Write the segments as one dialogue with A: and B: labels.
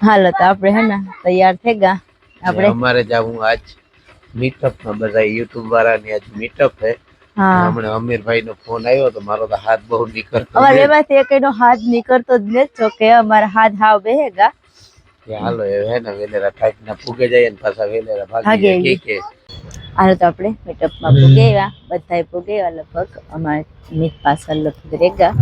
A: હાલો તો આપણે હે ને તૈયાર થઈ ગયા આપણે
B: हमारे जाऊँ आज मीटअप में બધા યુટ્યુબ વાળાની આજ મીટઅપ છે હમણાં અમીર ભાઈ નો ફોન આવ્યો તો મારો તો હાથ બહુ નીકળતો
A: અમારે એમાંથી એકનો હાથ નીકળતો જ નથી જો કે અમારા હાથ હાવ બેહેગા
B: કે હાલો એ હે ને વેલેરા ઠાક ના ફૂગે જાય ને પાછા વેલેરા ભાગી કે
A: હાલો તો આપણે મીટઅપ માં પૂગેવા બધાય પૂગેવા લગભગ અમારે મીટ પાછળ લગભગ રેગા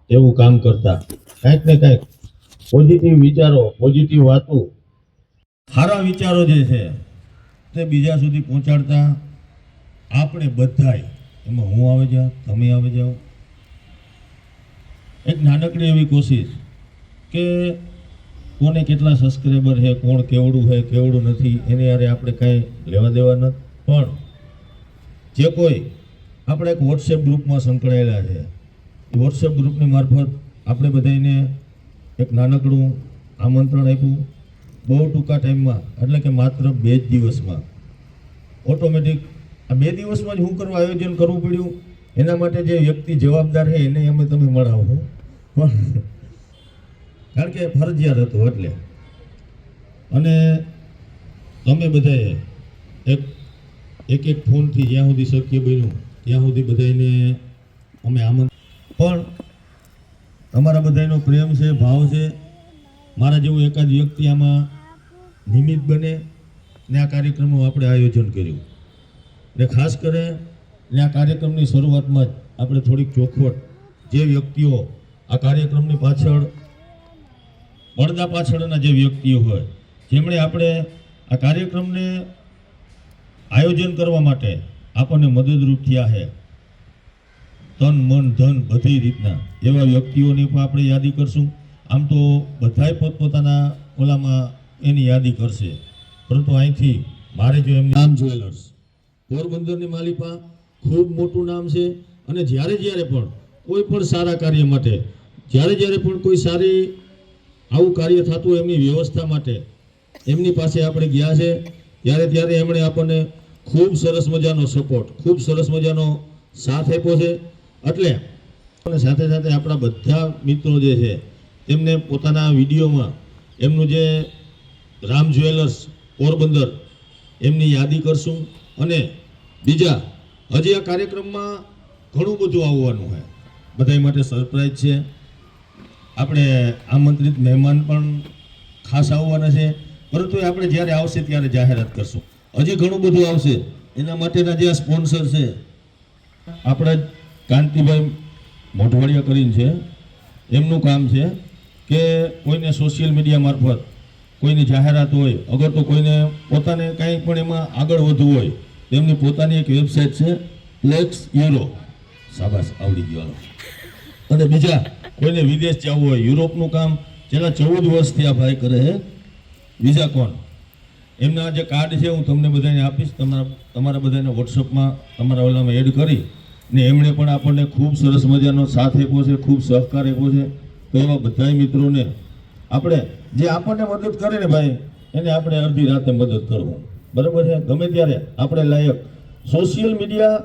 C: એવું કામ કરતા કંઈક ને કંઈક પોઝિટિવ વિચારો પોઝિટિવ વાતો સારા વિચારો જે છે તે બીજા સુધી પહોંચાડતા આપણે બધાય એમાં હું આવે જાઉં તમે આવે જાઓ એક નાનકડી એવી કોશિશ કે કોને કેટલા સબસ્ક્રાઈબર છે કોણ કેવડું છે કેવડું નથી એની યારે આપણે કાંઈ લેવા દેવા નથી પણ જે કોઈ આપણે એક વોટ્સએપ ગ્રુપમાં સંકળાયેલા છે એ વોટ્સએપ ગ્રુપની મારફત આપણે બધાને એક નાનકડું આમંત્રણ આપ્યું બહુ ટૂંકા ટાઈમમાં એટલે કે માત્ર 2 જ દિવસમાં ઓટોમેટિક આ 2 દિવસમાં જ હું કરવા આયોજન કરવું પડ્યું એના માટે જે વ્યક્તિ જવાબદાર છે એને અમે તમે મળાવો કારણ કે ફરજિયાત હતું એટલે અને તમે બધાએ એક ફોનથી જ્યાં સુધી શક્ય બન્યું ત્યાં સુધી બધાને અમે આમંત્રણ પણ તમારા બધાનો પ્રેમ છે ભાવ છે મારા જેવું એકાદ વ્યક્તિ આમાં નિમિત્ત બને ને આ કાર્યક્રમનું આપણે આયોજન કર્યું ને ખાસ કરીને આ કાર્યક્રમની શરૂઆતમાં જ આપણે થોડીક ચોખવટ જે વ્યક્તિઓ આ કાર્યક્રમની પાછળ પડદા પાછળના જે વ્યક્તિઓ હોય જેમણે આપણે આ કાર્યક્રમને આયોજન કરવા માટે આપણને મદદરૂપ થયા છે તન મન ધન બધી રીતના એવા વ્યક્તિઓની પણ આપણે યાદી કરશું આમ તો બધાય પોતપોતાના ઓલામાં એની યાદી કરશે પરંતુ અહીંથી મારે જો એમનું નામ જ્વેલર્સ પોરબંદરની માલિપા ખૂબ મોટું નામ છે અને જ્યારે પણ કોઈ પણ સારા કાર્ય માટે જ્યારે પણ કોઈ સારી આવું કાર્ય થતું એમની વ્યવસ્થા માટે એમની પાસે આપણે ગયા છે ત્યારે એમણે આપણને ખૂબ સરસ મજાનો સપોર્ટ ખૂબ સરસ મજાનો સાથ આપ્યો છે એટલે સાથે સાથે આપણા બધા મિત્રો જે છે તેમને પોતાના વિડીયોમાં એમનું જે રામ જ્વેલર્સ પોરબંદર એમની યાદી કરશું અને બીજા હજી આ કાર્યક્રમમાં ઘણું બધું આવવાનું છે બધા માટે સરપ્રાઈઝ છે આપણે આમંત્રિત મહેમાન પણ ખાસ આવવાના છે પરંતુ આપણે જ્યારે આવશે ત્યારે જાહેરાત કરશું હજી ઘણું બધું આવશે એના માટેના જે સ્પોન્સર છે આપણા કાંતિભાઈ મોઢવાડિયા કરીને છે એમનું કામ છે કે કોઈને સોશિયલ મીડિયા મારફત કોઈની જાહેરાત હોય અગર તો કોઈને પોતાને કંઈ પણ એમાં આગળ વધવું હોય તો એમની પોતાની એક વેબસાઇટ છે પ્લેક્સ યુરો શાબાશ આવડી ગયો અને બીજા કોઈને વિદેશ જવું હોય યુરોપનું કામ છેલ્લા 14 વર્ષથી આ ભાઈ કરે છે બીજા કોણ એમના જે કાર્ડ છે હું તમને બધાને આપીશ તમારા બધાને વોટ્સઅપમાં તમારા ઓલામાં એડ કરી ને એમણે પણ આપણને ખૂબ સરસ મજાનો સાથ આપ્યો છે ખૂબ સહકાર આપ્યો છે તો એવા બધા મિત્રોને આપણે જે આપણને મદદ કરે ને ભાઈ એને આપણે અડધી રાતે મદદ કરવું બરાબર છે ગમે ત્યારે આપણે લાયક સોશિયલ મીડિયા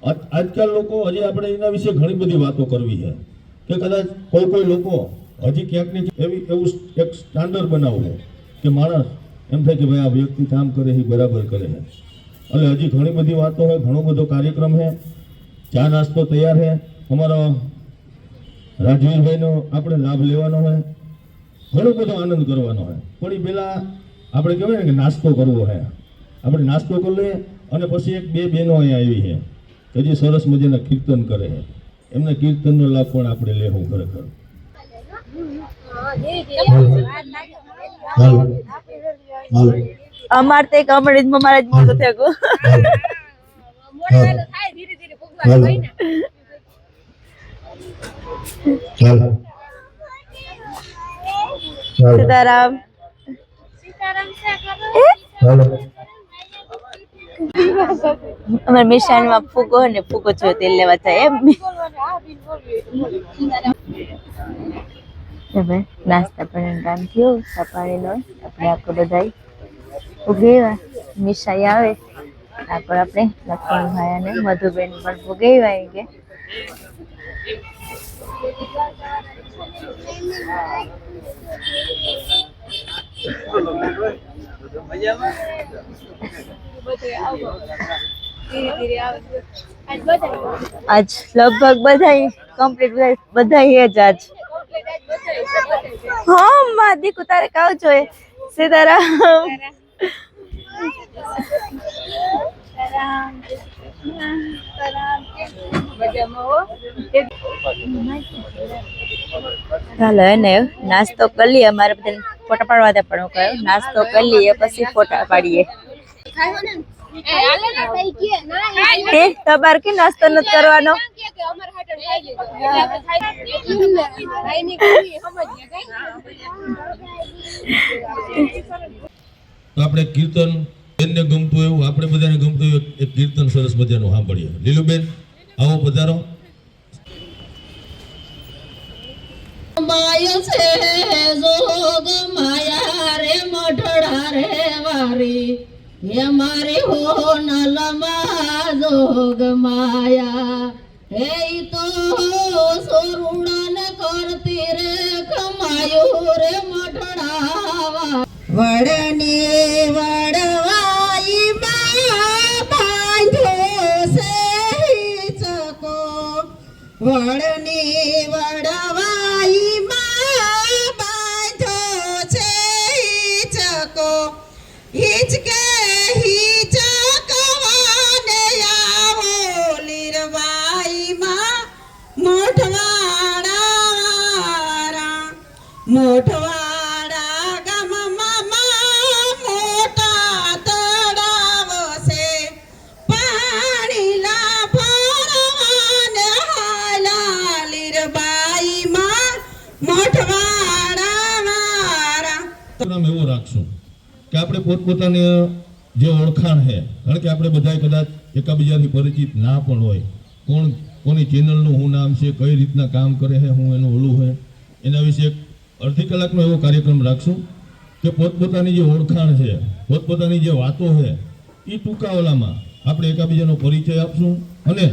C: આજકાલ લોકો હજી આપણે એના વિશે ઘણી બધી વાતો કરવી છે કે કદાચ કોઈ લોકો હજી ક્યાંકની એવું એક સ્ટાન્ડર્ડ બનાવવું કે માણસ એમ થાય કે ભાઈ આ વ્યક્તિ કામ કરે એ બરાબર કરે છે એટલે હજી ઘણી બધી વાતો છે ઘણો બધો કાર્યક્રમ છે ચા નાસ્તો તૈયાર છે અમારો રાજવીરભાઈનો આપણે લાભ લેવાનો હોય ઘણો બધો આનંદ કરવાનો હોય પણ એ પહેલાં આપણે કહેવાય ને કે નાસ્તો કરવો છે આપણે નાસ્તો કરી લઈએ અને પછી એક 2 બહેનો અહીંયા આવી છે કે જે સરસ મજાના કીર્તન કરે છે એમના કીર્તનનો લાભ પણ આપણે લેવું ખરેખર
A: અમાર તે કમળીજ મારા જ મોટો થયો સીતારામ અમારે મિશાનમાં ફૂગો ને ફૂગો જો તેલ લેવા થાય એમ હવે નાસ્તા પણ કામ થયું સપાણીનો આપણે આખો બધા ઉગેવા મિશાઈ આવે પણ આપણે લખણભાઈ અને મધુબેન પણ ભોગવ્યા કે આજ લગભગ બધા કમ્પ્લીટ બધા જ આજ હા માં દીકુ તારે કાવ જોઈએ સીતારામ ચાલો એને નાસ્તો કરી લઈએ અમારે બધા ફોટા પાડવા હતા પણ હું કહ્યું નાસ્તો કરી લઈએ પછી ફોટા પાડીએ તે તમારે કે નાસ્તો નથી કરવાનો
C: આપણે કીર્તન બેનને ગમતું એવું આપણે બધાને ગમતું એવું એક કીર્તન સરસ મજાનું સાંભળીએ. લીલુબેન આવો પધારો.
D: માય છે જોગ માયા રે મઢડા રે વારી હે મારી હો નલમાં જોગ માયા હે તો સોરુડાન કરતી રે કમાયું રે મઢડા વડની વડવાઈ માં બાંધ્યો છે ચકો વડની વડવાઈ માં બાંધ્યો છે ચકો હિચકે હિચકવાને આવો લીરવાઈ માં મોઠવાડા મોઠવાડા ગામમાં મોટા તળાવ છે પાણી લાભરવાને હાલા લીરબાઈ માં મોઠવાડા
C: પ્રોગ્રામ એવો રાખશું કે આપણે પોતપોતાને જે ઓળખાણ છે કારણ કે આપણે બધા કદાચ એકબીજાથી પરિચિત ના પણ હોય કોણ કોની ચેનલનું શું નામ છે કઈ રીતના કામ કરે છે હું એનું ઓલું છે એના વિશે અડધી કલાકનો એવો કાર્યક્રમ રાખશું કે પોતપોતાની જે ઓળખાણ છે પોતપોતાની જે વાતો છે એ ટૂંકા ઓલામાં આપણે એકબીજાનો પરિચય આપશું અને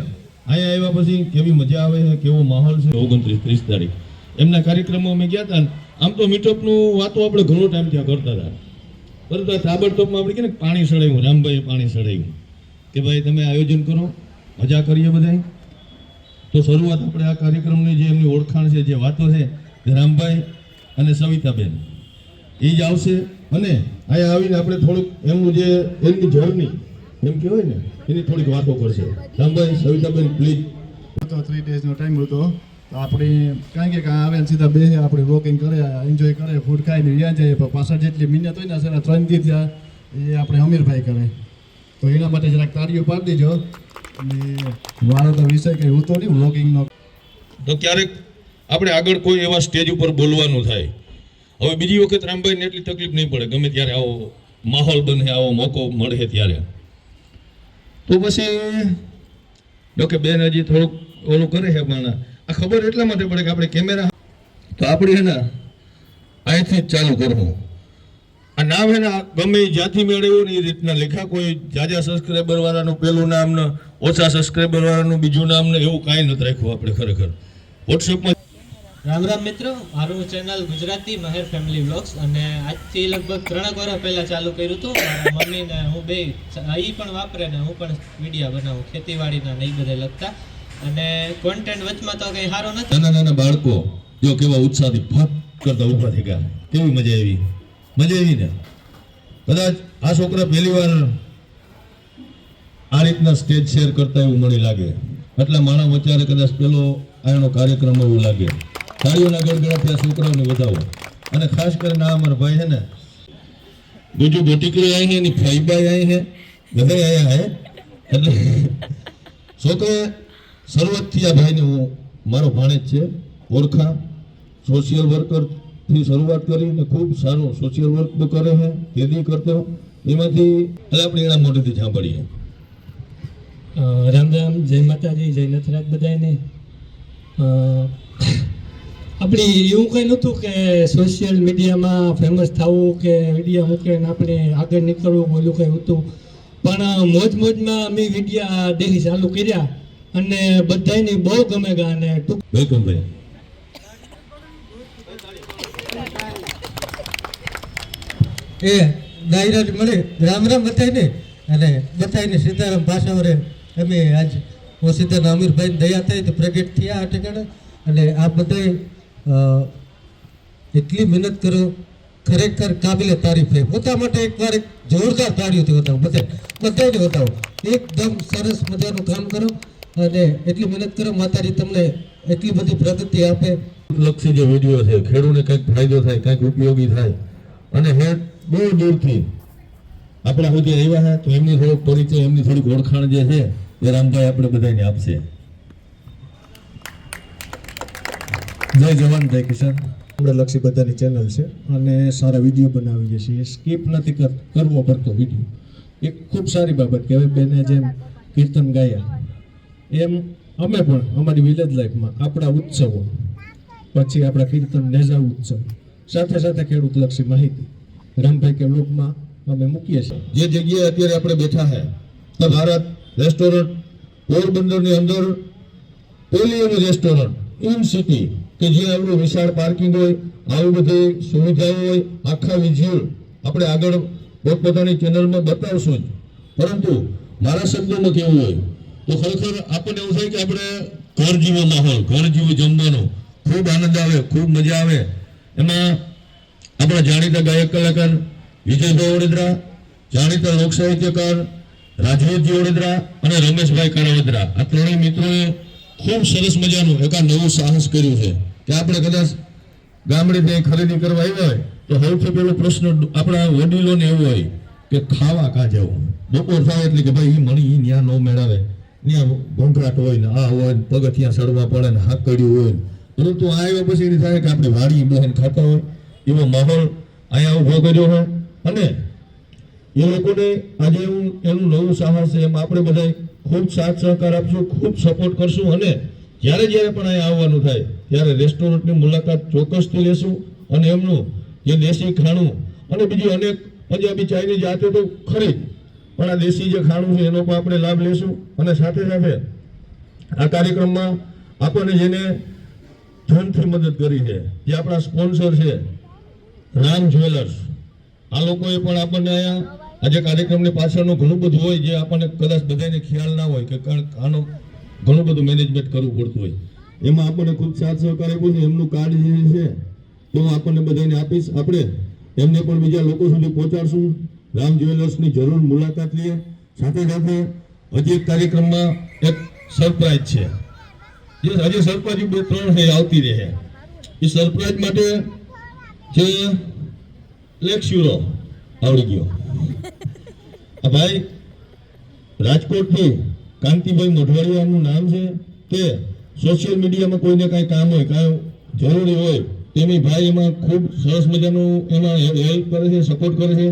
C: અહીંયા આવ્યા પછી કેવી મજા આવે છે કેવો માહોલ છે 29-30 તારીખ એમના કાર્યક્રમો અમે ગયા હતા આમ તો મીટઅપનું વાતો આપણે ઘણો ટાઈમ ત્યાં કરતા હતા પરંતુ તાબડતોબમાં આપણે કે પાણી સળાવ્યું રામભાઈએ પાણી સળાવ્યું કે ભાઈ તમે આયોજન કરો મજા કરીએ બધા તો શરૂઆત આપણે આ કાર્યક્રમની જે એમની ઓળખાણ છે જે વાતો છે રામભાઈ અને સવિતાબેન એ જ આવશે અને અહીંયા આવીને આપણે થોડુંક એમનું જે એમની જર્ની એમ કહેવાય ને એની થોડીક વાતો કરશે. રામભાઈ સવિતાબેન પ્લીઝ.
E: તો 3 ડેઝનો ટાઈમ હતો તો આપણે કાંઈ કે કાં આવે ને સીધા બેસે આપણે વોકિંગ કરે એન્જોય કરે ફૂડ ખાઈને ત્યાં જઈએ પણ પાછળ જેટલી મહેનત હોય ને સેના 3 દી થયા એ આપણે અમીરભાઈ કરે તો એના માટે જરાક તાળીઓ પાડી દેજો. અને મારો તો વિષય કંઈ હોતો નહીં વ્લોગિંગનો.
C: તો ક્યારેક આપણે આગળ કોઈ એવા સ્ટેજ ઉપર બોલવાનું થાય હવે બીજી વખત રામભાઈને એટલી તકલીફ નહીં પડે ગમે ત્યારે આવો માહોલ બને આવો મોકો મળે ત્યારે તો પછી જોકે બેન હજી થોડુંક ઓલું કરે છે પણ આ ખબર એટલા માટે પડે કે આપણે કેમેરા તો આપણે હે ને અહીંથી જ ચાલુ કરવું. આ નામ હે ને ગમે જ્યાંથી મેળવ્યું ને એ રીતના લેખા કોઈ જાજા સબસ્ક્રાઈબર વાળાનું પેલું નામ ને ઓછા સબસ્ક્રાઈબર વાળાનું બીજું નામ ને એવું કાંઈ નથી રાખ્યું આપણે ખરેખર. વોટ્સએપમાં
F: રામ રામ મિત્રો, મારું ચેનલ ગુજરાતી મહેર ફેમિલી વ્લોગ્સ અને આજથી લગભગ 3 વર્ષ પહેલા ચાલુ કર્યું હતું. મારા મમ્મી ને હું બે એ પણ વાપરે ને હું પણ વિડીયો બનાવું ખેતીવાડીના ને એ બધા લગતા અને કોન્ટેન્ટ વચમાં તો કંઈ સારો નથી.
C: નાના નાના બાળકો જો કેવા ઉત્સાહથી ફટ કરતા ઊભા થઈ ગયા કેવી મજા આવી ને કદાચ આ છોકરા પહેલી વાર આ રીતના સ્ટેજ શેર કરતા એવું મને લાગે એટલા માણસ વચ્ચે કદાચ પેલો આનો કાર્યક્રમ એવું લાગે. તાળીઓના ગડગડાથી આ છોકરાઓને વધાવો અને ખાસ કરીને આ અમારા ભાઈ છે ને બીજું બોટીકરી આવી છે એની ફાઈબાઈ આવી છે બધા આવ્યા હે એટલે છોકરે શરૂઆતથી આ ભાઈને હું મારો ભાણેજ છે ઓળખા સોશિયલ વર્કરથી શરૂઆત કરીને ખૂબ સારું સોશિયલ વર્ક કરે છે તેદી કરતો એમાંથી આપણે એના મોઢેથી સાંભળીએ.
F: રામ રામ, જય માતાજી, જય નથરાજ બધાને. આપણે એવું કંઈ નહોતું કે સોશિયલ મીડિયામાં ફેમસ થવું કે વિડીયો મૂકીને આપણે આગળ નીકળવું ઓલું કંઈ હતું.
G: પણ મોજમાં અમે વિડિયા દેખી ચાલુ કર્યા અને બધાયને બહુ ગમે ગયા અને
C: વેલકમ ભાઈ.
G: એ દાયરા મળે રામ રામ બધાયને અને બધાયને સીતારામ પાછા રે અમે આજ હું સીતારામ અમીરભાઈ દયા થઈ તો પ્રગટ થયા આ ઠેકાણે અને આ બધાય એટલી મહેનત કરો ખરેખર કાબિલે તારીફ છે. પોતા માટે એકવાર એક જોરદાર તાળીઓથી બતાવો બધાને બતાવો એકદમ સરસ મજાનું કામ કરો અને એટલી મહેનત કરો માતાજી તમને એટલી બધી પ્રગતિ આપે.
C: લક્ષી જે વિડીયો છે ખેડૂતને કંઈક ફાયદો થાય કંઈક ઉપયોગી થાય અને હેડ બહુ દૂરથી આપણા સુધી આવ્યા છે તો એમની થોડોક પરિચય એમની થોડીક ઓળખાણ જે છે એ રામભાઈ આપણે બધાને આપશે. જય જવાન જય કિસાન.
E: આપણે લક્ષી બધાની ચેનલ છે અને સારા વિડીયો બનાવીએ છીએ. સ્કીપ નથી કરવો પડતો વિડીયો. એક ખૂબ સારી બાબત કે હવે બેને જેમ કીર્તન ગાયા એમ અમે પણ અમારી વિલેજ લાઈફમાં આપણા ઉત્સવો પછી આપણા કીર્તન નેજા ઉત્સવ સાથે સાથે ખેડૂત લક્ષી માહિતી રામભાઈ કે બ્લોગમાં અમે મૂકીએ છીએ.
C: જે જગ્યાએ અત્યારે આપણે બેઠા છે તો ભારત રેસ્ટોરન્ટ પોરબંદરની અંદર પહેલી એનું રેસ્ટોરન્ટ ઇન સિટી કે જે આપણું વિશાળ પાર્કિંગ હોય આવી બધી સુવિધાઓ હોય આખા વિઝ્યુઅલ આપણે આગળ પોતપોતાની ચેનલમાં બતાવશું જ. પરંતુ મારા શબ્દોમાં કેવું હોય તો ખરેખર આપણને એવું થાય કે આપણે ઘર જેવો માહોલ ઘર જેવું જમવાનું ખૂબ આનંદ આવે ખૂબ મજા આવે. એમાં આપણા જાણીતા ગાયક કલાકાર વિજયભાઈ ઓડેદરા, જાણીતા લોક સાહિત્યકાર રાજવીરજી ઓડેદરા અને રમેશભાઈ કારાવદરા આ ત્રણેય મિત્રોએ ખૂબ સરસ મજાનું એક આ નવું સાહસ કર્યું છે કે આપણે કદાચ ગામડે ત્યાં ખરીદી કરવા આવ્યા હોય તો સૌથી પહેલો પ્રશ્ન આપણા વડીલોને એવો હોય કે ખાવા કાં જવું. બપોર થાય એટલે કે ભાઈ એ મણી ત્યાં ન મેળવે, ત્યાં ઘોંઘાટ હોય ને આ હોય ને પગથિયાં સડવા પડે ને હાકડ્યું હોય ને. પરંતુ આ આવ્યા પછી એની થાય કે આપણે વાડી બહેન ખાતા હોય એવો માહોલ અહીંયા ઊભો કર્યો હોય અને એ લોકોને આજે એવું એનું નવું સાહસ છે. એમાં આપણે બધા ખૂબ સાથ સહકાર આપશું, ખૂબ સપોર્ટ કરશું અને જ્યારે પણ અહીંયા આવવાનું થાય ત્યારે રેસ્ટોરન્ટની મુલાકાત ચોક્કસથી લેશું અને એમનું જે દેશી ખાણું અને બીજું અનેક પંજાબી ચાઇનીઝ જાતે તો ખરી પણ આ દેશી જે ખાણું છે એનો પણ આપણે લાભ લેશું. અને સાથે સાથે આ કાર્યક્રમમાં આપણને જેને ધનથી મદદ કરી છે જે આપણા સ્પોન્સર છે રામ જ્વેલર્સ, આ લોકોએ પણ આપણને અહીંયા આજે કાર્યક્રમની પાછળનું ઘણું બધું હોય જે આપણને કદાચ બધાને ખ્યાલ ના હોય કે આનું ઘણું બધું મેનેજમેન્ટ કરવું પડતું હોય. એમાં આપણને ખૂબ સાથ સહકાર આપ્યો છે. એમનું કાર્ડ જે છે તો હું આપણને બધાને આપીશ. આપણે એમને પણ બીજા લોકો સુધી પહોંચાડશું. રામ જ્વેલર્સની જરૂર મુલાકાત લઈએ. સાથે સાથે હજી એક કાર્યક્રમમાં એક સરપ્રાઈઝ છે જે હજી સરપ્રાઈઝ 2-3 છે આવતી રહે. એ સરપ્રાઈઝ માટે જે લેક્સ્યુરો આવડી ગયો આ ભાઈ રાજકોટથી કાંતિભાઈ મોઢવાડિયાનું નામ છે. તે સોશિયલ મીડિયામાં કોઈને કાંઈ કામ હોય કાંઈ જરૂરી હોય તેની ભાઈ એમાં ખૂબ સરસ મજાનું એમાં હેલ્પ કરે છે, સપોર્ટ કરે છે.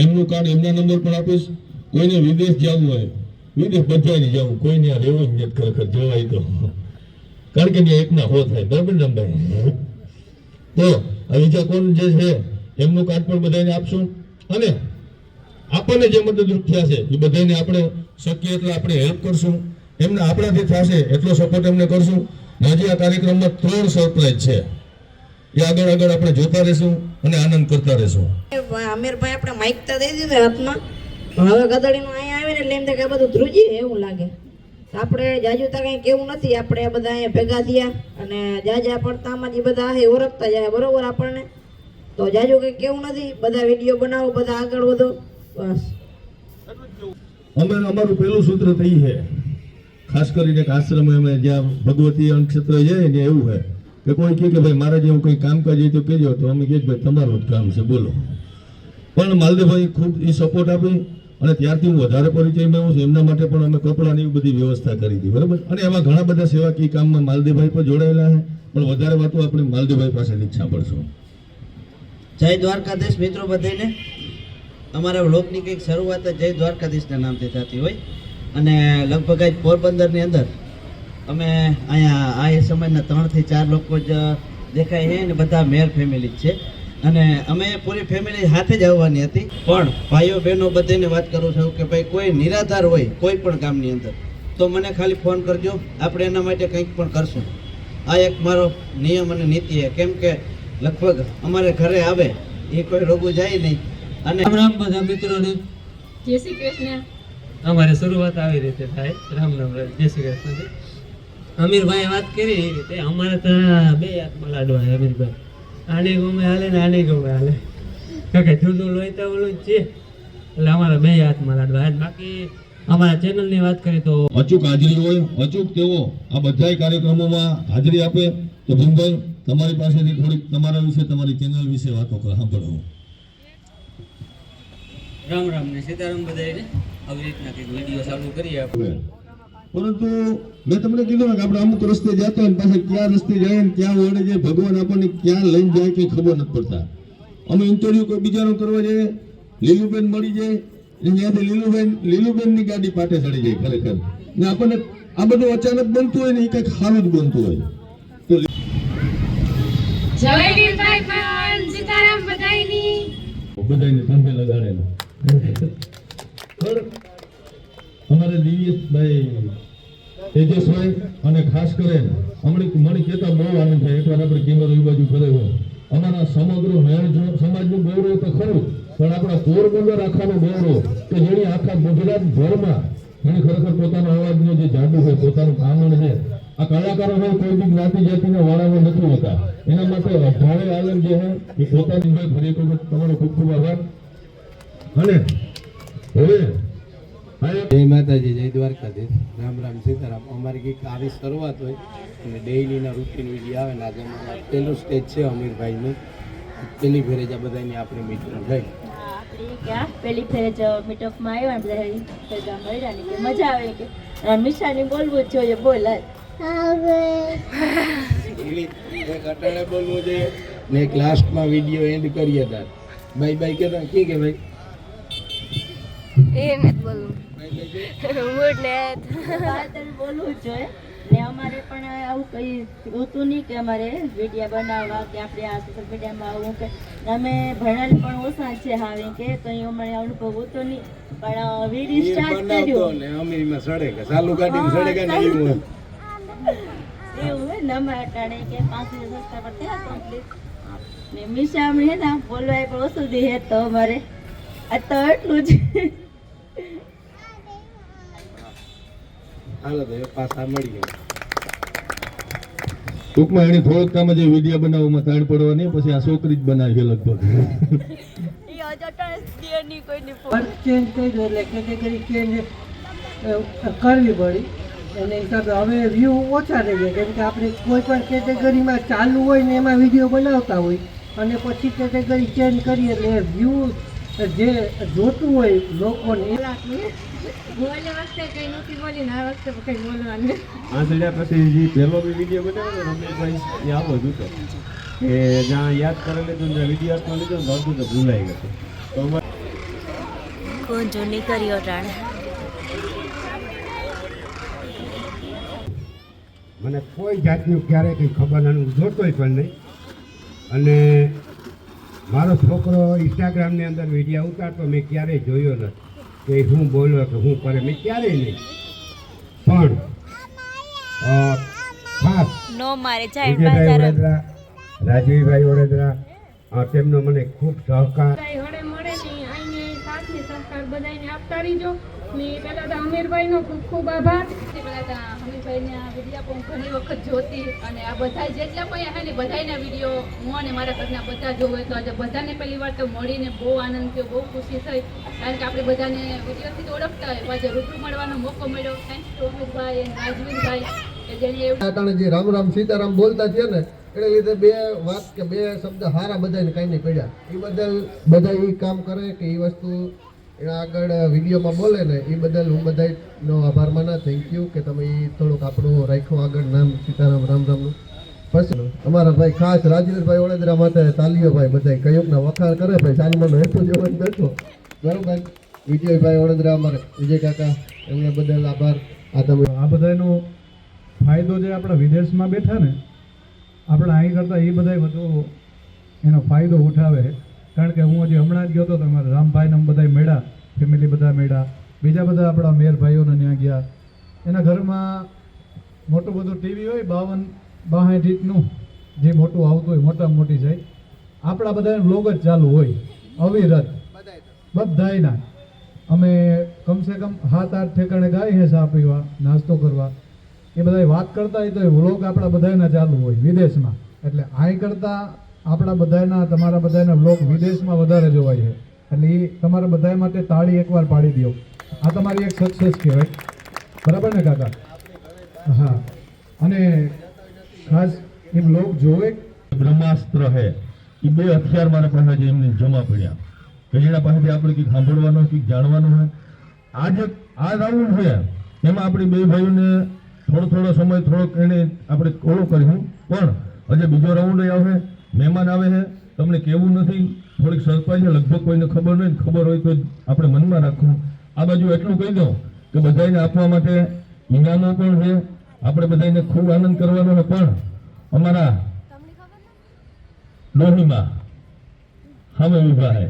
C: એમનું કાર્ડ એમના નંબર પણ આપીશ. કોઈને વિદેશ જવું હોય વિદેશ બધાને જવું, કોઈને આ રહેવું જ નથી ખરેખર જવાય તો કારણ કે ત્યાં એકના હો થાય બરાબર ને ભાઈ. તો આ બીજા કોણ જે છે એમનું કાર્ડ પણ બધાને આપશું અને આપણને જે મદદરૂપ થયા છે એ બધાને આપણે શક્ય એટલે આપણે હેલ્પ કરશું. એમને આપણાથી થશે એટલો સપોર્ટ એમને કરશું. હજી આ કાર્યક્રમમાં 3 સરપ્રાઈઝ છે એ આગળ આપણે જોતા રહેશું અને આનંદ કરતા રહેશું.
H: અમીરભાઈ આપણે માઇક તો દઈ દીધું હાથમાં પણ હવે ગદડીનું અહીંયા આવે ને એટલે એમ કે બધું ધ્રુજી એવું લાગે. આપણે જાજુ તો કંઈ કેવું નથી. આપણે બધા અહીંયા ભેગા થયા અને જાજા પડતામાં જે બધા છે ઓળખતા જાય બરોબર આપણને. તો જાજુ કંઈ કેવું નથી. બધા વિડીયો બનાવો, બધા આગળ વધો બસ.
C: અમારું પહેલું સૂત્ર થઈ છે ખાસ કરીને આશ્રમ અમે જ્યાં ભગવતી ક્ષેત્ર જાય ને એવું છે કે કોઈ કહે કે ભાઈ મારે જેવું કંઈ કામકાજ હોય તો કહેજો તો અમે કહીએ ભાઈ તમારું જ કામ છે બોલો. પણ માલદેવભાઈ ખૂબ એ સપોર્ટ આપી અને ત્યારથી હું વધારે પરિચય મેળવું છું. એમના માટે પણ અમે કપડાની એવી બધી વ્યવસ્થા કરી હતી બરાબર. અને એવા ઘણા બધા સેવાકીય કામમાં માલદેવભાઈ પણ જોડાયેલા છે. પણ વધારે વાતો આપણે માલદેવભાઈ પાસેથી જ સાંભળશું.
I: જય દ્વારકાધીશ મિત્રો બધાને. અમારા વ્લોગની કંઈક શરૂઆત જય દ્વારકાધીશના નામથી થતી હોય અને લગભગ આજ પોરબંદરની અંદર અમે અહીંયા આ સમયના 3 થી 4 લોકો જ દેખાય છે અને બધા મેર ફેમિલી જ છે. અને અમે પૂરી ફેમિલી સાથે જ આવવાની હતી, પણ ભાઈઓ બહેનો બધાને વાત કરું છું કે ભાઈ કોઈ નિરાધાર હોય કોઈ પણ ગામની અંદર તો મને ખાલી ફોન કરજો, આપણે એના માટે કંઈક પણ કરશું. આ એક મારો નિયમ અને નીતિ છે, કેમ કે લગભગ અમારે ઘરે આવે એ કોઈ રોગું જાય નહીં. અને
F: રામ રામ બધા મિત્રોને,
D: જય શ્રી કૃષ્ણ.
F: અમારે શરૂઆત આવી રીતે થાય. રામ રામ જય શ્રી કૃષ્ણ. અમીરભાઈ વાત કરી એ રીતે અમારે તો બે હાથમાં લાડવા છે અમીરભાઈ. આને ગમે હાલે ને આને ગમે હાલે, કે જૂનું લોહી તો ઓલું જ છે, એટલે અમારા બે હાથમાં લાડવા. બાકી અમારા ચેનલની વાત કરીએ તો
C: અચૂક હાજરી હોય, અચૂક તેઓ આ બધાય કાર્યક્રમોમાં હાજરી આપે. તો ભીમભાઈ, તમારી પાસેથી થોડીક તમારા વિશે, તમારી ચેનલ વિશે વાતો સાંભળો.
F: રામ રામ ને સીતારામ બધાને. આવી રીતના કંઈક વિડીયો ચાલુ કરીએ આપણે.
C: પરંતુ મેં તમને કીધું ને કે આપણે અમુક રસ્તે જતા હોય પાછા ક્યાં રસ્તે જાય ને ક્યાં વળે જાય, ભગવાન આપણને ક્યાં લઈને જાય કઈ ખબર નથી પડતા. અમે ઇન્ટરવ્યુ કોઈ બીજાનો કરવા જઈએ, લીલુબેન મળી જાય, ત્યાંથી લીલુબેનની ગાડી પાટે ચડી જાય ખરેખર. ને આપણને આ બધું અચાનક બનતું હોય ને એ કંઈક સારું જ બનતું હોય. તો બધાને સામે લગાડેલા અમારે દિવ્યેશભાઈ, તેજસભાઈ અને ખાસ કરીને મને કહેતા બહુ આનંદ થાય. એકવાર આપણે કેમેરો એ બાજુ કરે હોય, અમારા સમગ્ર મેળ સમાજનું ગૌરવ તો ખરું, પણ આપણા પોરબંદર આખાનું ગૌરવ કે જેની આખા ગુજરાત ભરમાં એની ખરેખર પોતાનો અવાજનો જે જાદુ હોય, પોતાનું કામણ છે. આ કલાકારો હોય કોઈ બી જ્ઞાતિ જાતિના વાળામાં નથી હોતા, એના માટે અઢારે આલમ જે છે એ પોતાની ફરી એક વખત તમારો ખૂબ ખૂબ આભાર. અને હવે
B: જય માતાજી, જય દ્વારકાધીશ, રામ રામ સીતારામ. અમારી કંઈક આવી શરૂઆત હોય અને ડેઇલીના રૂટીન વિડીયો આવે ને આજે અમારા પહેલું સ્ટેજ છે અમીરભાઈનું. પહેલી ફેરે જ આ બધાની આપણી મીટિંગ થઈ.
A: આપણે ક્યાં પેલી ફેરે જ મીટઅપમાં આવ્યા ને બધા ભેગા મળ્યા ને કે મજા આવે કે નિશાની બોલવું જ જોઈએ. બોલ
B: અટાણે બોલવું જોઈએ ને એક લાસ્ટમાં વિડીયો એન્ડ કરીએ તાર બાય બાય કહેતા કે ભાઈ
A: એ નથી બોલવું, મૂડ ને બોલવું જ જોઈએ. ને અમારે પણ આવું કઈ હોતું નહીં કે અમારે વિડીયો બનાવવા કે આપણે આ સોશિયલ મીડિયામાં આવું કે અમે ભણેલ પણ ઓછા છે હવે કે કંઈ અમારે અનુભવ હોતો નહીં, પણ વિડીયો સ્ટાર્ટ કર્યું
B: ને અમીરમાં સડે કે ચાલુ ગાડીમાં સડે કે નહીં એવું
A: હોય ને અમારે અટાણે કે 5 દિવસ રસ્તા પર થયા કમ્પ્લીટ ને મીશા અમને હે ને બોલવાય પણ ઓછું દે હે તો અમારે આ તો એટલું જ.
B: હાલો તો પાછા મળી ગયા.
C: ટૂંકમાં એની થોડોક કામ જે વિડીયો બનાવવામાં તાણ પડવાની, પછી આ છોકરી જ બનાવી છે લગભગ.
G: ચેન્જ કરી દો એટલે કેટેગરી ચેન્જ કરવી પડી. એને હિસાબે હવે વ્યૂ ઓછા થઈ ગયા, કેમ કે આપણે કોઈ પણ કેટેગરીમાં ચાલુ હોય ને એમાં વિડીયો બનાવતા હોય અને પછી કેટેગરી ચેન્જ કરીએ એટલે વ્યૂ જે જોતું હોય લોકોને
E: આ સડ્યા પછી જે પહેલો બી વિડીયો બનાવ્યો રમેશભાઈ એ આવો જ હતો કે જ્યાં યાદ કરી લીધું જ્યાં વિડીયો હાથમાં લીધો ને અડધું તો ભૂલાઈ ગયું. તો
A: કોણ જો નીકળ્યો ટાણે
J: મને કોઈ જાતનું ક્યારેય કંઈ ખબર નથી, જોતોય પણ નહીં. અને મારો છોકરો ઇન્સ્ટાગ્રામની અંદર વિડીયો ઉતારતો મેં ક્યારેય જોયો નથી કે હું બોલો કે હું કરે, મેં ક્યારેય નહીં. પણ ખાસ
A: નો મારે
J: વિજયભાઈ વડોદરા, રાજવીભાઈ વડોદરા, તેમનો મને ખૂબ સહકાર.
D: બધાને આપતા રહીજો ને પહેલાં તો અમીરભાઈનો ખૂબ ખૂબ આભાર. પહેલાં તો અમીરભાઈને આ વિડીયો પણ ઘણી વખત જોતી અને આ બધા જેટલા પણ હે ને બધાના વિડીયો હું અને મારા ઘરના બધા જોવે તો આજે બધાને પહેલી વાર તો મળીને બહુ આનંદ થયો, બહુ ખુશી થઈ. કારણ કે આપણે બધાને વિડીયોથી તો ઓળખતા હોય, આજે રૂબરૂ મળવાનો મોકો મળ્યો. થેન્ક્સ ટુ અમીરભાઈ અને રાજવીરભાઈ કે જેને એવું
G: જે રામ રામ સીતારામ બોલતા છે ને એને લીધે બે વાત કે બે શબ્દ હારા બધાને કંઈ નહીં પડ્યા. એ બદલ બધા એ કામ કરે કે એ વસ્તુ એના આગળ વિડીયોમાં બોલે ને એ બદલ હું બધાનો આભાર માના. થેન્ક યુ કે તમે એ થોડુંક આપણું રાખ્યું આગળ નામ સીતારામ રામ રામનું. પછી અમારા ભાઈ ખાસ રાજવીરભાઈ વડોદરા માટે તાલીઓ ભાઈ બધા કયુંકના વખાણ કરે ભાઈ સાલમાનો હેતુ જોવા બેઠો બરોબર. વિજયભાઈ વડોદરા અમારે વિજય કાકા એમને બદલ આભાર.
E: આ બધાનો ફાયદો જે આપણા વિદેશમાં બેઠા ને આપણે અહીં કરતાં એ બધા વધુ એનો ફાયદો ઉઠાવે. કારણ કે હું હજી હમણાં જ ગયો હતો તમારા રામભાઈને બધા મળ્યા, ફેમિલી બધા મળ્યા, બીજા બધા આપણા મેર ભાઈઓને ત્યાં ગયા. એના ઘરમાં મોટું બધું ટીવી હોય 52 ઇંચનું, જે મોટું આવતું હોય, મોટામાં મોટી સાઈઝ. આપણા બધા બ્લોગ જ ચાલુ હોય અવિરત બધાયના. અમે કમસે કમ 7-8 ઠેકાણે ગાય હે ચા પીવા, નાસ્તો કરવા. એ બધા વાત કરતા હોય તો એ વ્લોગ આપણા બધાના ચાલુ હોય વિદેશમાં. એટલે આય કરતાં આપણા બધાના, તમારા બધાના વ્લોગ વિદેશમાં વધારે જોવાય છે. એટલે એ તમારા બધા માટે તાળી એકવાર પાડી દો. આ તમારી એક સક્સેસ કહેવાય. બરાબર ને કાકા? હા. અને ખાસ એ વ્લોગ જોવે.
C: બ્રહ્માસ્ત્ર હે એ 2 હથિયાર મારા પાસે જે એમને જમા પડ્યા કે એના પાસેથી આપણે કંઈક સાંભળવાનું, કંઈક જાણવાનું હોય. આજે આ રાઉન્ડ છે એમાં આપણે 2 ભાઈઓને થોડો સમય થોડોક એને આપણે ઓળો કર્યું, પણ હજે બીજો રાઉન્ડ આવે, મહેમાન આવે છે. તમને કેવું નથી, થોડીક સરપ્રાઈઝ છે, લગભગ કોઈને ખબર નહીં, ખબર હોય તો આપણે મનમાં રાખવું. આ બાજુ એટલું કહી દઉં કે બધાને આપવા માટે ઇનામો પણ છે. આપણે બધાને ખૂબ આનંદ કરવાનો છે. પણ અમારા ડોહીમાં સામે ઉભા છે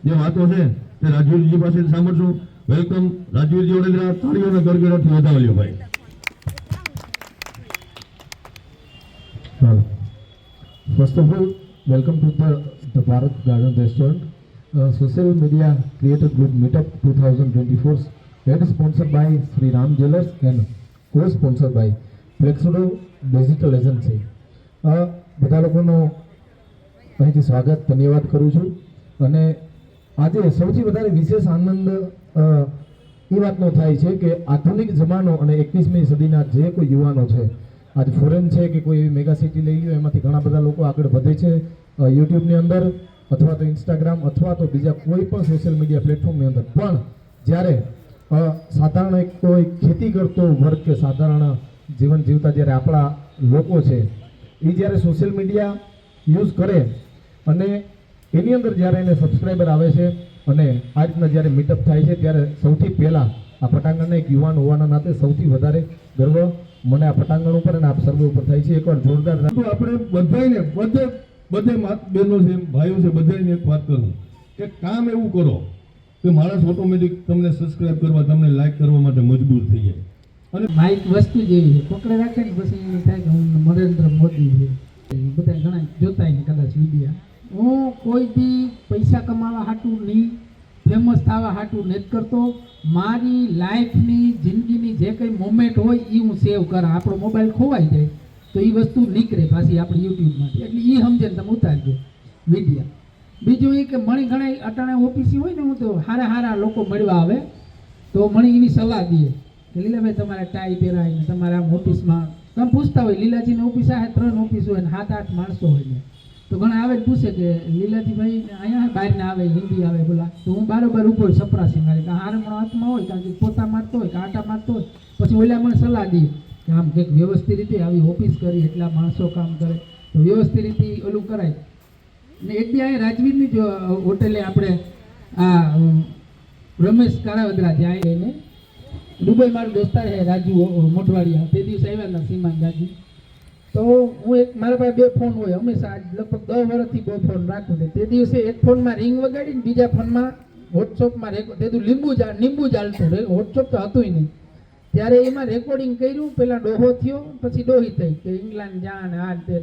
C: જે વાતો છે તે રાજવીરજી પાસે સાંભળશું. વેલકમ રાજવીરજી વડોદરા. તાળીઓના ગડગડાટથી વધાવ્યો ભાઈ.
E: First of all, welcome to the Bharat Garden Restaurant. Social Media Creator Group Meetup 2024, that is sponsored by Sri Ram Jewellers and co-sponsored by Plexudo Digital Agency. બધા લોકોનો અહીંથી સ્વાગત, ધન્યવાદ કરું છું. અને આજે સૌથી વધારે વિશેષ આનંદ એ વાતનો થાય છે કે આધુનિક જમાનો અને 21મી સદીના જે કોઈ યુવાનો છે, આજ ફોરેન છે કે કોઈ એવી મેગા સિટી લઈ લો, એમાંથી ઘણા બધા લોકો આગળ વધે છે યુટ્યુબની અંદર અથવા તો ઇન્સ્ટાગ્રામ અથવા તો બીજા કોઈ પણ સોશિયલ મીડિયા પ્લેટફોર્મની અંદર. પણ જ્યારે સાધારણ એક કોઈ ખેતી કરતો વર્ગ કે સાધારણ જીવન જીવતા જ્યારે આપણા લોકો છે એ જ્યારે સોશિયલ મીડિયા યુઝ કરે અને એની અંદર જ્યારે એને સબસ્ક્રાઈબર આવે છે અને આ રીતના જ્યારે મીટઅપ થાય છે, ત્યારે સૌથી પહેલાં આ પટાંગણના એક યુવાન હોવાના નાતે સૌથી વધારે ગર્વ મને આ પટાંગણ ઉપર અને આપ સર્વે ઉપર થાય છે. એકવાર જોરદાર.
C: આપણે બધાને બધે માત બહેનો છે, ભાઈઓ છે, બધાને એક વાત કરું કે કામ એવું કરો કે માણસ ઓટોમેટિક તમને સબસ્ક્રાઇબ કરવા, તમને લાઈક કરવા માટે મજબૂર થઈ જાય.
K: અને માઇક વસ્તુ જેવી છે, પકડે રાખે ને પછી એવું થાય કે હું નરેન્દ્ર મોદી છે. બધા ઘણા જોતા ને કદાચ વિડીયા. હું કોઈ બી પૈસા કમાવા હાટું નહીં, ફેમસ થવા હાટું નથી કરતો. મારી લાઈફની, જિંદગીની જે કંઈ મોમેન્ટ હોય એ હું સેવ કરા. આપણો મોબાઈલ ખોવાઈ જાય તો એ વસ્તુ નીકળે પાછી આપણી યુટ્યુબમાંથી. એટલે એ સમજે ને તમે ઉતારજો વિડીયા. બીજું એ કે મણી ઘણા અટાણે ઓફિસી હોય ને, હું તો હારા લોકો મળવા આવે તો મણી એની સલાહ દઈએ કે લીલાભાઈ તમારે ટાઈ પહેરાય ને તમારે આમ ઓફિસમાં તમે પૂછતા હોય લીલાજીની ઓફિસ આ 3 ઓફિસ હોય ને 7-8 માણસો હોય ને, તો ઘણા આવે પૂછે કે લીલાજીભાઈ અહીંયા બહારના આવે, હિન્દી આવે બોલા. તો હું બારોબાર ઉપર સપરાસી મારી કે હારમણો હાથમાં હોય, કારણ કે પોતા મારતો હોય કે આટા મારતો હોય. પછી ઓલા મને સલાહ દઈએ કે આમ કંઈક વ્યવસ્થિત રીતે આવી ઓફિસ કરી, એટલા માણસો કામ કરે તો વ્યવસ્થિત રીતે ઓલું કરાય. ને એક બી અહીંયા રાજવીરની જ હોટેલે આપણે આ રમેશ કારાવદરા ત્યાં એને દુબઈ મારું દોસ્તાર છે રાજુ મોઢવાડિયા, તે દિવસે આવ્યા હતા સીમાન રાજુ. તો હું એક મારા પાસે 2 ફોન હોય હંમેશા, લગભગ 10 વર્ષથી 2 ફોન રાખું. તે દિવસે એક ફોનમાં રિંગ વગાડીને બીજા ફોનમાં વોટ્સઅપમાં તે લીંબુ ચાલતું, વોટ્સઅપ તો હતું નહીં ત્યારે. એમાં રેકોર્ડિંગ કર્યું. પહેલાં ડોહો થયો, પછી ડોહી થઈ કે ઇંગ્લેન્ડ જાણ આ તે.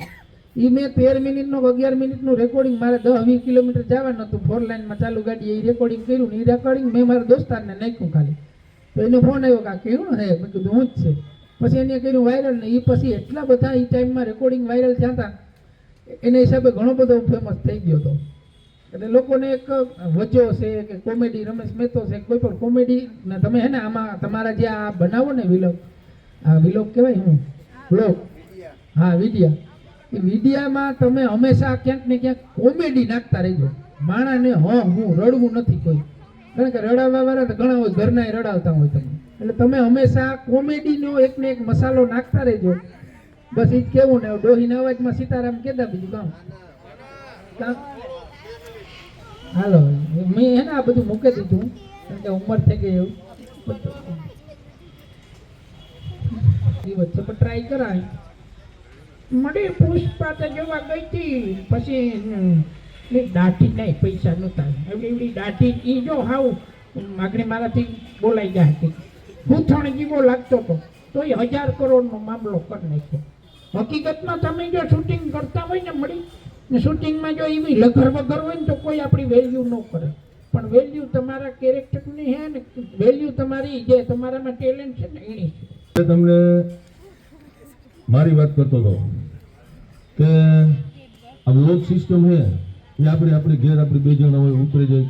K: એ મેં 13 મિનિટનું 11 મિનિટનું રેકોર્ડિંગ, મારે 10-20 કિલોમીટર જવાનું હતું 4 લાઇનમાં ચાલુ ગાડી, એ રેકોર્ડિંગ કર્યું ને એ રેકોર્ડિંગ મેં મારા દોસ્તારને નાખ્યું ખાલી. તો એનો ફોન આવ્યો કે આ કેવું હે, મેં કીધું હું જ છે. પછી એને કર્યું વાયરલ ને એ પછી એટલા બધા એ ટાઈમમાં રેકોર્ડિંગ વાયરલ થયા હતા, એના હિસાબે ઘણો બધો ફેમસ થઈ ગયો હતો. એટલે લોકોને એક વજો છે કે કોમેડી, રમેશ મહેતો છે, કોઈ પણ કોમેડી ને તમે હે ને આમાં તમારા જે આ બનાવો ને વિલોગ, આ વિલોગ કહેવાય હું વ્લોગ, હા વિડીયા, એ વિડીયામાં તમે હંમેશા ક્યાંક ને ક્યાંક કોમેડી નાખતા રહેજો. માણાને હું રડવું નથી કોઈ, કારણ કે રડાવવા વાળા તો ઘણા હોય, ઘરના રડાવતા હોય તમે. એટલે તમે હંમેશા કોમેડીનો એક ને એક મસાલો નાખતા રહેજો. બસ એ જ કેવું ને. ડોહીના અવાજમાં સીતારામ કેદા બીજું કામ. હાલો મેં હે ને આ બધું મૂકી દીધું કારણ કે ઉંમર થઈ ગઈ એવું દિવસ છે, પણ ટ્રાય કરાય. મળી પુષ્પા તો જોવા ગઈ હતી, પછી દાઢી નહીં, પૈસા નહોતા, એવડી દાઢી એ જો હાવ આગળ મારાથી બોલાઈ ગયા હતી, ગૂંથણ જેવો લાગતો હતો, તો એ 1000 કરોડનો મામલો કરી નાખ્યો. હકીકતમાં તમે જો શૂટિંગ કરતા હોય ને મળી ને શૂટિંગમાં જો એવી લગર વગર હોય ને તો કોઈ આપણી વેલ્યુ ન કરે, પણ વેલ્યુ તમારા કેરેક્ટરની છે ને, વેલ્યુ તમારી જે તમારામાં ટેલેન્ટ છે ને એની છે.
C: તમને મારી વાત કરતો હતો કે આ વ્લોગ સિસ્ટમ છે એ આપણે ઘેર આપણે 2 જણા હોય ઉતરી જાય,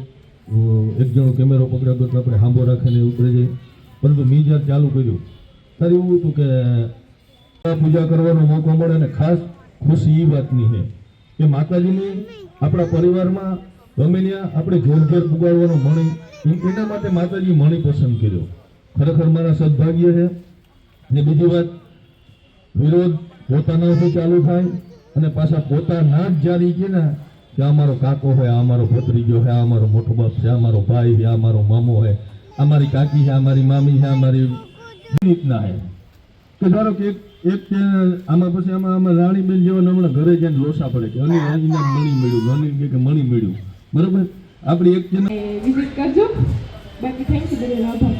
C: એક જણો કેમેરો પકડાતો તો આપણે હાંભો રાખીને ઉતરી જાય, પરંતુ મેં જ્યારે ચાલુ કર્યું ત્યારે એવું હતું કે પૂજા કરવાનો મોકો મળે ને ખાસ ખુશી એ વાતની છે કે માતાજીની આપણા પરિવારમાં ગમે ત્યાં આપણે ઘેર પુગાડવાનો મણી, એના માટે માતાજી મણી પસંદ કર્યો. ખરેખર મારા સદભાગ્ય છે. ને બીજી વાત, વિરોધ પોતાનાથી ચાલુ થાય અને પાછા પોતાના જ જારી કે ને કે આ મારો કાકો હોય, આ મારો ભત્રીજો હોય, આ મારો મોટો બાપ છે, આ મારો ભાઈ છે, આ મારો મામો હોય, આ મારી કાકી છે, આ મારી મામી છે, આ મારી રીતના છે કે ધારો કે એક આમાં પછી આમાં રાણીબેન જેવા હમણાં ઘરે જઈને લોસા પડે કે અનિલ મણી મળ્યું, અનિલ કે મણી મળ્યું, બરોબર. આપણી એક ચેનલ
D: વિઝિટ કરજો. બાકી થેન્ક યુ બધાનો આભાર.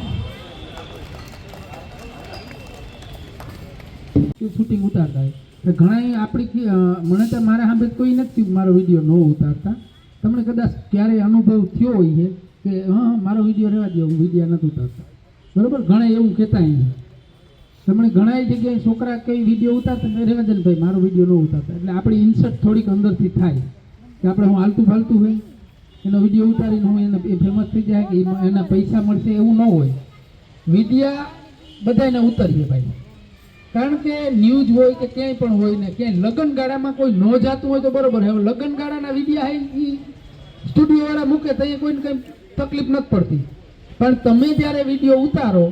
K: શૂટિંગ ઉતારતા હોય ઘણા આપણી મને તો મારા સામે કોઈ નથી મારો વિડીયો ન ઉતારતા. તમને કદાચ ક્યારેય અનુભવ થયો હોય છે કે હા મારો વિડીયો રહેવા દો, હું વિડીયો નથી ઉતારતા, બરાબર. ઘણા એવું કહેતા નહીં. તમને ઘણા જગ્યાએ છોકરા કઈ વિડીયો ઉતારતા રહેવા દે ને ભાઈ મારો વિડીયો ન ઉતારતા, એટલે આપણી ઇન્સર્ટ થોડીક અંદરથી થાય કે આપણે હું હાલતું ફાલતું હોય એનો વિડીયો ઉતારીને હું એને ફેમસ થઈ જાય કે એના પૈસા મળશે એવું ન હોય. વિડીયા બધાને ઉતારીએ ભાઈ, કારણ કે ન્યૂઝ હોય કે ક્યાંય પણ હોય ને ક્યાંય લગ્નગાળામાં કોઈ ન જાતું હોય તો બરોબર. હવે લગ્નગાળાના વિડીયા એ સ્ટુડિયોવાળા મૂકે તો એ કોઈને કંઈ તકલીફ નથી પડતી, પણ તમે જ્યારે વિડીયો ઉતારો